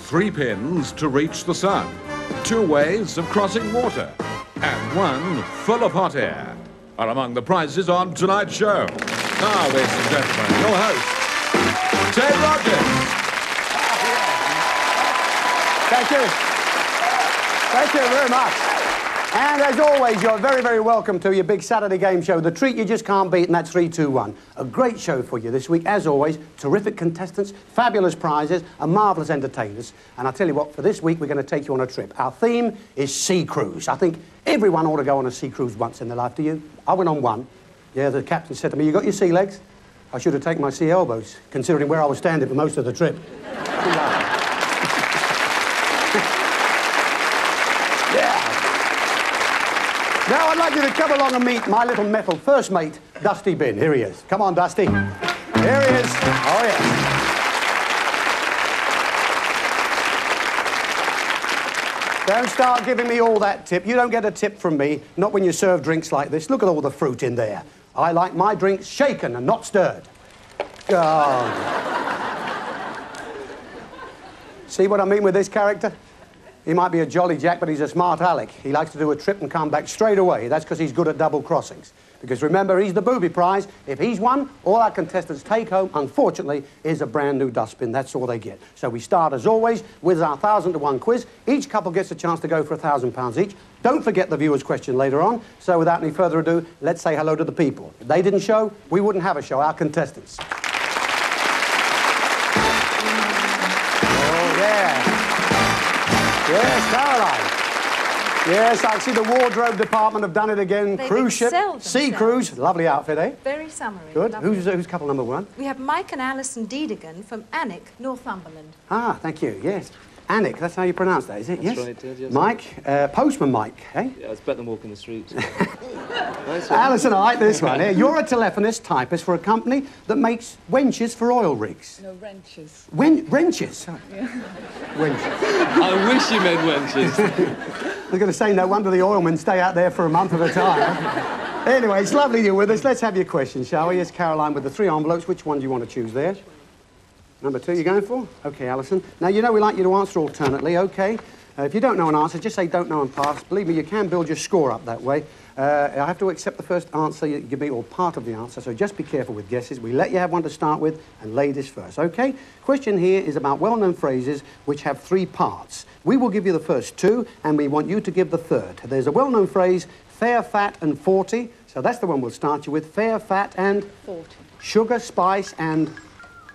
3 pins to reach the sun, 2 ways of crossing water, and 1 full of hot air are among the prizes on tonight's show. Now, ladies and gentlemen, your host, Fay Presto. Thank you. Thank you very much. And as always, you're very, very welcome to your big Saturday game show, the treat you just can't beat, and that's 3, 2, 1. A great show for you this week, as always. Terrific contestants, fabulous prizes, and marvellous entertainers. And I'll tell you what, for this week, we're going to take you on a trip. Our theme is sea cruise. I think everyone ought to go on a sea cruise once in their life. Do you? I went on one. Yeah, the captain said to me, "You got your sea legs?" I should have taken my sea elbows, considering where I was standing for most of the trip. Now, I'd like you to come along and meet my little metal first mate, Dusty Bin. Here he is. Come on, Dusty. Here he is. Oh, yes. Don't start giving me all that tip. You don't get a tip from me, not when you serve drinks like this. Look at all the fruit in there. I like my drinks shaken and not stirred. Oh. See what I mean with this character? He might be a jolly Jack, but he's a smart Alec. He likes to do a trip and come back straight away. That's because he's good at double crossings. Because remember, he's the booby prize. If he's won, all our contestants take home, unfortunately, is a brand new dustbin. That's all they get. So we start, as always, with our 1,000 to 1 quiz. Each couple gets a chance to go for £1,000 each. Don't forget the viewer's question later on. So without any further ado, let's say hello to the people. If they didn't show, we wouldn't have a show, our contestants. Oh, yeah. Yes, Caroline. Yes, I see the wardrobe department have done it again. They've Cruise ship, excelled sea themselves. cruise. Lovely outfit, eh? Very summary. Good. Lovely. Who's couple number 1? We have Mike and Alison Deedigan from Alnwick, Northumberland. Ah, thank you, yes. Alnwick, that's how you pronounce that, is it? That's yes? right, yes. Mike, postman Mike, eh? Yeah, it's better than walking the streets. Nice. Alison, I like this one. You're a telephonist typist for a company that makes wenches for oil rigs. No, wrenches. Wrenches? Yeah. Wenches. I wish you meant wenches. I was going to say, no wonder the oilmen stay out there for a month at a time. Anyway, it's lovely you're with us. Let's have your questions, shall we? Yes, Caroline, with the 3 envelopes. Which one do you want to choose there? Number 2 you're going for? OK, Alison. Now, you know we like you to answer alternately, OK? If you don't know an answer, just say don't know and pass. Believe me, you can build your score up that way. I have to accept the first answer you give me, or part of the answer, so just be careful with guesses. We let you have one to start with, and ladies first, OK? Question here is about well-known phrases which have 3 parts. We will give you the first 2, and we want you to give the third. There's a well-known phrase, fair, fat, and 40. So that's the one we'll start you with. Fair, fat, and... 40. Sugar, spice, and...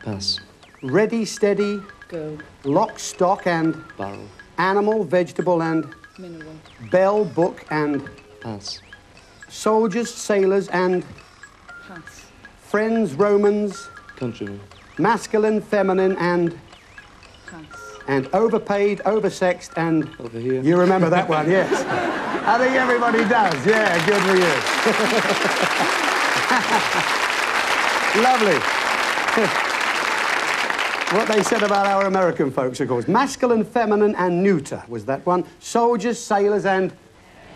Pass. Ready, steady... Go. Lock, stock, and... Barrel. Animal, vegetable, and... Mineral. Bell, book, and... Pass. Soldiers, sailors, and... Pass. Friends, Romans... Countryman. Masculine, feminine, and... Pass. And overpaid, oversexed, and... Over here. You remember that one, yes. I think everybody does. Yeah, good for you. Lovely. What they said about our American folks, of course. Masculine, feminine, and neuter was that one. Soldiers, sailors, and...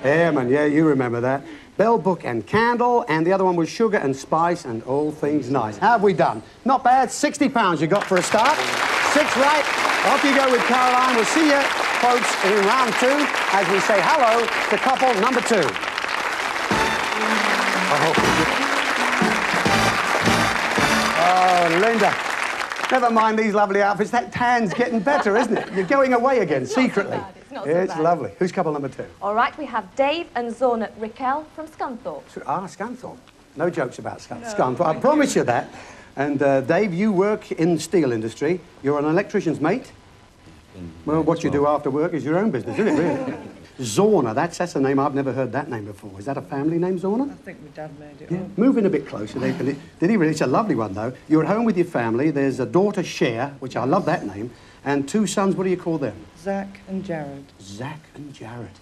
Airmen. Yeah, you remember that. Bell, book, and candle. And the other one was sugar and spice and all things nice. How have we done? Not bad. £60 you got for a start. 6 right. Off you go with Caroline. We'll see you, folks, in round 2 as we say hello to couple number 2. Oh, Linda. Never mind these lovely outfits. That tan's getting better, isn't it? You're going away again, secretly. It's not so It's bad. lovely. Who's couple number 2? All right, we have Dave and Zorna Raquel from Scunthorpe. Ah, Scunthorpe. No jokes about Scunthorpe. I promise you that. And Dave, you work in the steel industry. You're an electrician's mate. Well, what you do after work is your own business, isn't it, really? Zorna, that's a name. I've never heard that name before. Is that a family name, Zorna? I think my dad made it Yeah. up. Move in a bit closer. Did he really? It's a lovely one, though. You're at home with your family. There's a daughter, Cher, which I love that name, and 2 sons. What do you call them? Zach and Jared. Zach and Jared.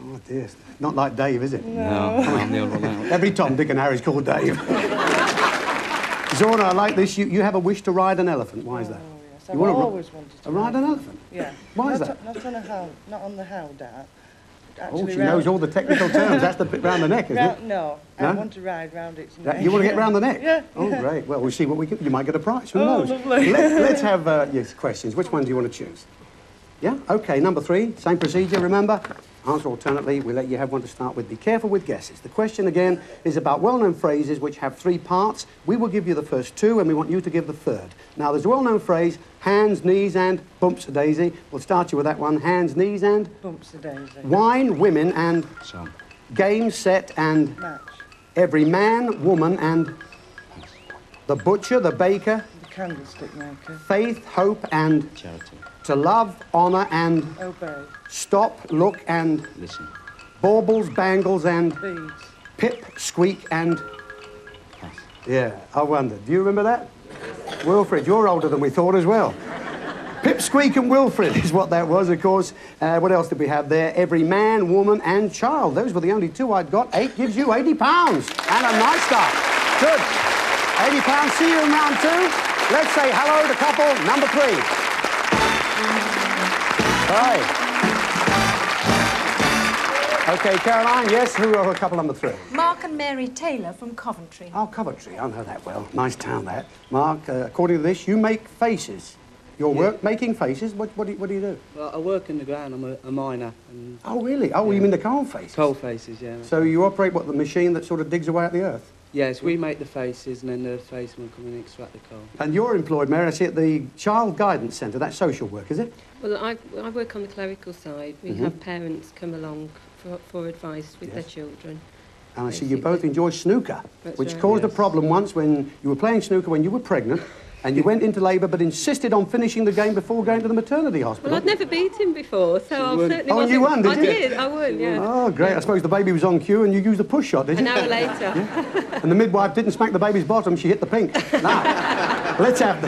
Oh, dear. Not like Dave, is it? No, I'm the odd one out. Every Tom, Dick and Harry's called Dave. Zorna, I like this. You have a wish to ride an elephant. Why is that? Oh, yes. I've You wanna always wanted to ride an elephant? Yeah. Why is Not that? Not on a how, not on the how, Dad. Oh, Actually, she knows all the technical terms. That's the bit round the neck, isn't it? No, No? I want to ride round its neck. You want to get round the neck? Yeah. Oh, great. Well, we'll see what we can... You might get a prize. Who Oh, knows? lovely. Let's have yes, questions. Which one do you want to choose? Yeah? Okay, number 3, same procedure, remember? Answer alternately, we let you have one to start with. Be careful with guesses. The question again is about well-known phrases which have 3 parts. We will give you the first 2 and we want you to give the third. Now there's a well-known phrase, hands, knees and bumps a daisy. We'll start you with that one, hands, knees and... Bumps a daisy. Wine, women and... Song. Game, set and... Match. Every man, woman and... The butcher, the baker... The candlestick maker. Faith, hope and... Charity. To love, honour and... Obey. Stop, look and... Listen. Baubles, bangles and... Beads. Pip, squeak and... Pass. Yeah, I wondered. Do you remember that? Wilfred, you're older than we thought as well. Pip, squeak and Wilfred is what that was, of course. What else did we have there? Every man, woman and child. Those were the only 2 I'd got. 8 gives you £80. And a nice start. Good. £80. See you in round 2. Let's say hello to couple number 3. Right. Okay, Caroline, yes, who are couple number 3? Mark and Mary Taylor from Coventry. Oh, Coventry, I know that well. Nice town, that. Mark, according to this, you make faces. Your work making faces? What do you do? Well, I work in the ground. I'm a miner. And Oh, really? Oh, you mean the coal faces? coal faces, yeah. So you operate, what, the machine that sort of digs away at the earth? Yes, we make the faces and then the facemen come and extract the coal. And you're employed, Mary, I see, at the Child Guidance Centre. That's social work, is it? Well, I work on the clerical side. We have parents come along for advice with their children. And I see you both enjoy snooker, That's which right. caused a problem once when you were playing snooker when you were pregnant and you went into labour but insisted on finishing the game before going to the maternity hospital. Well, I'd never beat him before, so I certainly Oh, wasn't... you won, did you? I did, I won, yeah. Oh, great. I suppose the baby was on cue and you used a push shot, did you? An hour later. And the midwife didn't smack the baby's bottom, she hit the pink. Now, let's have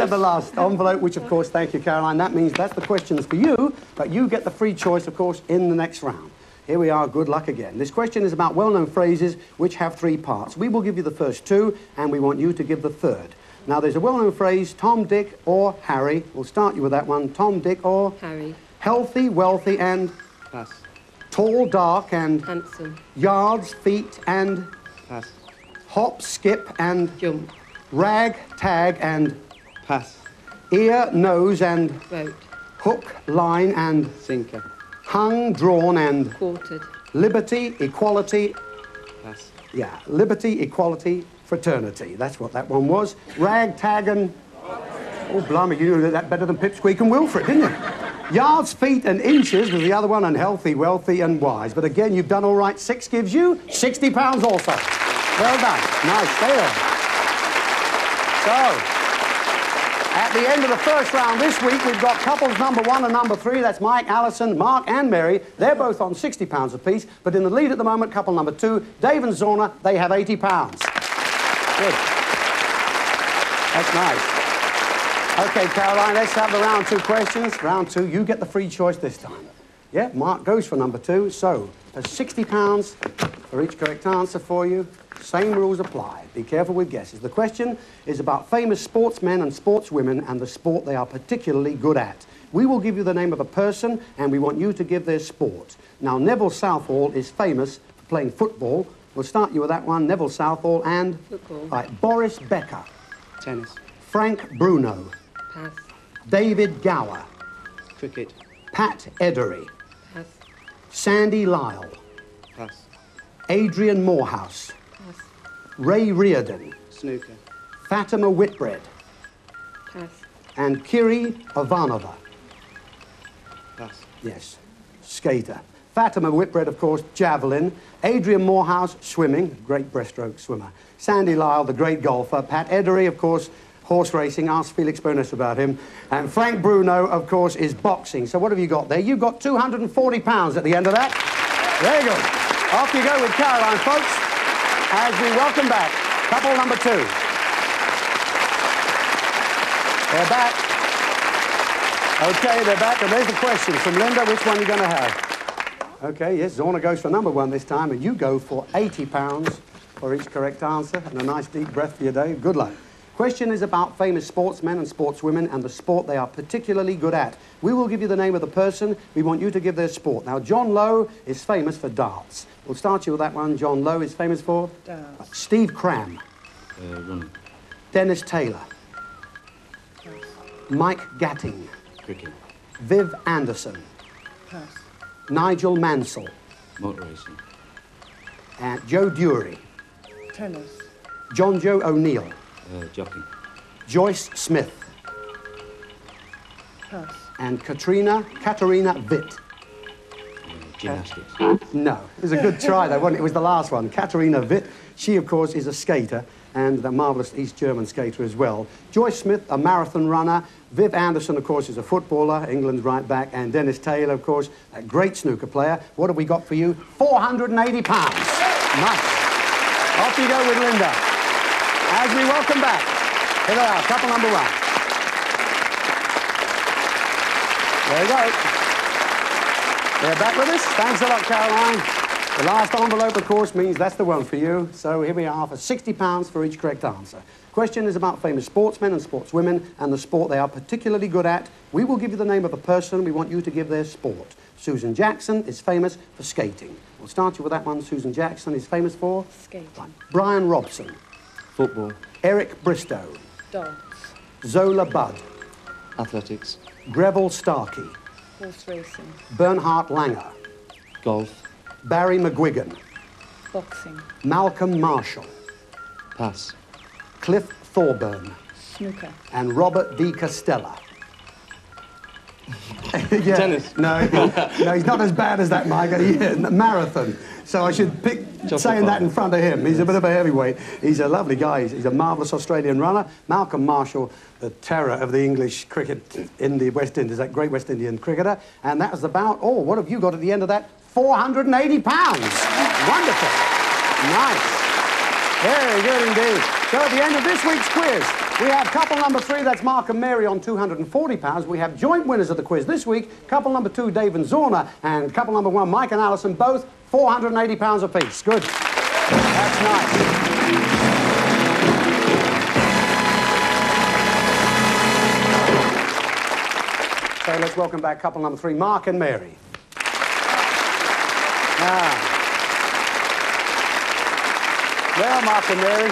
the last envelope, which, of course, thank you, Caroline. That means that's the questions for you, but you get the free choice, of course, in the next round. Here we are, good luck again. This question is about well-known phrases which have 3 parts. We will give you the first 2, and we want you to give the third. Now, there's a well-known phrase, Tom, Dick, or Harry. We'll start you with that one. Tom, Dick, or... Harry. Healthy, wealthy, and... Pass. Tall, dark, and... Handsome. Yards, feet, and... Pass. Hop, skip, and... Jump. Rag, tag, and... Pass. Ear, nose, and... Boat. Hook, line, and... Sinker. Hung, drawn, and... Quartered. Liberty, equality... Pass. Yeah, liberty, equality, fraternity. That's what that one was. Rag, tag, and... Oh, blimey, you knew that better than Pipsqueak and Wilfred, didn't you? Yards, feet, and inches was the other one, and healthy, wealthy, and wise. But again, you've done all right. 6 gives you £60 also. Well done. Nice, stay there. So, at the end of the first round this week, we've got couples number 1 and number 3. That's Mike, Alison, Mark, and Mary. They're both on £60 apiece. But in the lead at the moment, couple number 2, Dave and Zorna, they have £80. Good. That's nice. OK, Caroline, let's have the round 2 questions. Round 2, you get the free choice this time. Yeah, Mark goes for number 2. So, there's £60 for each correct answer for you. Same rules apply. Be careful with guesses. The question is about famous sportsmen and sportswomen and the sport they are particularly good at. We will give you the name of a person and we want you to give their sport. Now, Neville Southall is famous for playing football. We'll start you with that one. Neville Southall and... Football. Right, Boris Becker. Tennis. Frank Bruno. Pass. David Gower. Cricket. Pat Edery. Pass. Sandy Lyle. Pass. Adrian Morehouse. Pass. Ray Reardon. Snooker. Fatima Whitbread. Pass. And Kiri Ivanova. Pass. Yes, skater. Fatima Whitbread, of course, javelin. Adrian Morehouse, swimming, great breaststroke swimmer. Sandy Lyle, the great golfer. Pat Edery, of course, horse racing. Ask Felix Burness about him. And Frank Bruno, of course, is boxing. So what have you got there? You've got £240 at the end of that. Very good. Off you go with Caroline, folks, as we welcome back couple number 2. They're back. OK, they're back, and there's the question from Linda. Which one are you going to have? OK, yes, Zorna goes for number 1 this time, and you go for £80 for each correct answer, and a nice deep breath for your day. Good luck. Question is about famous sportsmen and sportswomen and the sport they are particularly good at. We will give you the name of the person. We want you to give their sport. Now, John Lowe is famous for darts. We'll start you with that one. John Lowe is famous for? Darts. Steve Cram. Running. Dennis Taylor. Mike Gatting. Cricket. Viv Anderson. Pass. Nigel Mansell. Motor racing. And Joe Dury. Tennis. John Joe O'Neill. Jockey. Joyce Smith. Pass. And Katarina Witt. Gymnastics. No, it was a good try though, wasn't it? It was the last one. Katarina Witt. She, of course, is a skater and a marvellous East German skater as well. Joyce Smith, a marathon runner. Viv Anderson, of course, is a footballer, England's right back. And Dennis Taylor, of course, a great snooker player. What have we got for you? £480. Nice. Off you go with Linda. As we welcome back, here they are, couple number one. There you go. They're back with us. Thanks a lot, Caroline. The last envelope, of course, means that's the one for you. So here we are for £60 for each correct answer. Question is about famous sportsmen and sportswomen and the sport they are particularly good at. We will give you the name of a person. We want you to give their sport. Susan Jackson is famous for skating. We'll start you with that one. Susan Jackson is famous for? Skating. Right. Brian Robson. Football. Eric Bristow. Darts. Zola Budd. Athletics. Greville Starkey. Horse racing. Bernhard Langer. Golf. Barry McGuigan. Boxing. Malcolm Marshall. Pass. Cliff Thorburn. Snooker. And Robert D. Costella. Yeah. Tennis. No, he's not as bad as that, Mike. Marathon. So I should pick saying that in front of him. He's a bit of a heavyweight. He's a lovely guy. He's a marvellous Australian runner. Malcolm Marshall, the terror of the English cricket in the West Indies, that great West Indian cricketer. And that was about, oh, what have you got at the end of that? £480. Wonderful. Nice. Very good indeed. So at the end of this week's quiz, we have couple number 3, that's Mark and Mary on £240. We have joint winners of the quiz this week. Couple number 2, Dave and Zorna, and couple number 1, Mike and Alison, both £480 apiece. Good. That's nice. So let's welcome back couple number 3, Mark and Mary. Well, Mark and Mary,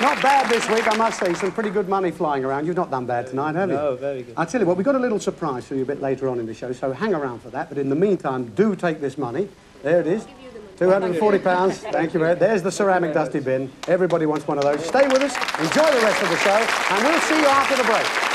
not bad this week, I must say. Some pretty good money flying around. You've not done bad tonight, have you? No, very good. I'll tell you what, we've got a little surprise for you a bit later on in the show, so hang around for that. But in the meantime, do take this money. There it is. £240. Thank you, Mary. There's the ceramic dusty bin. Everybody wants one of those. Stay with us, enjoy the rest of the show, and we'll see you after the break.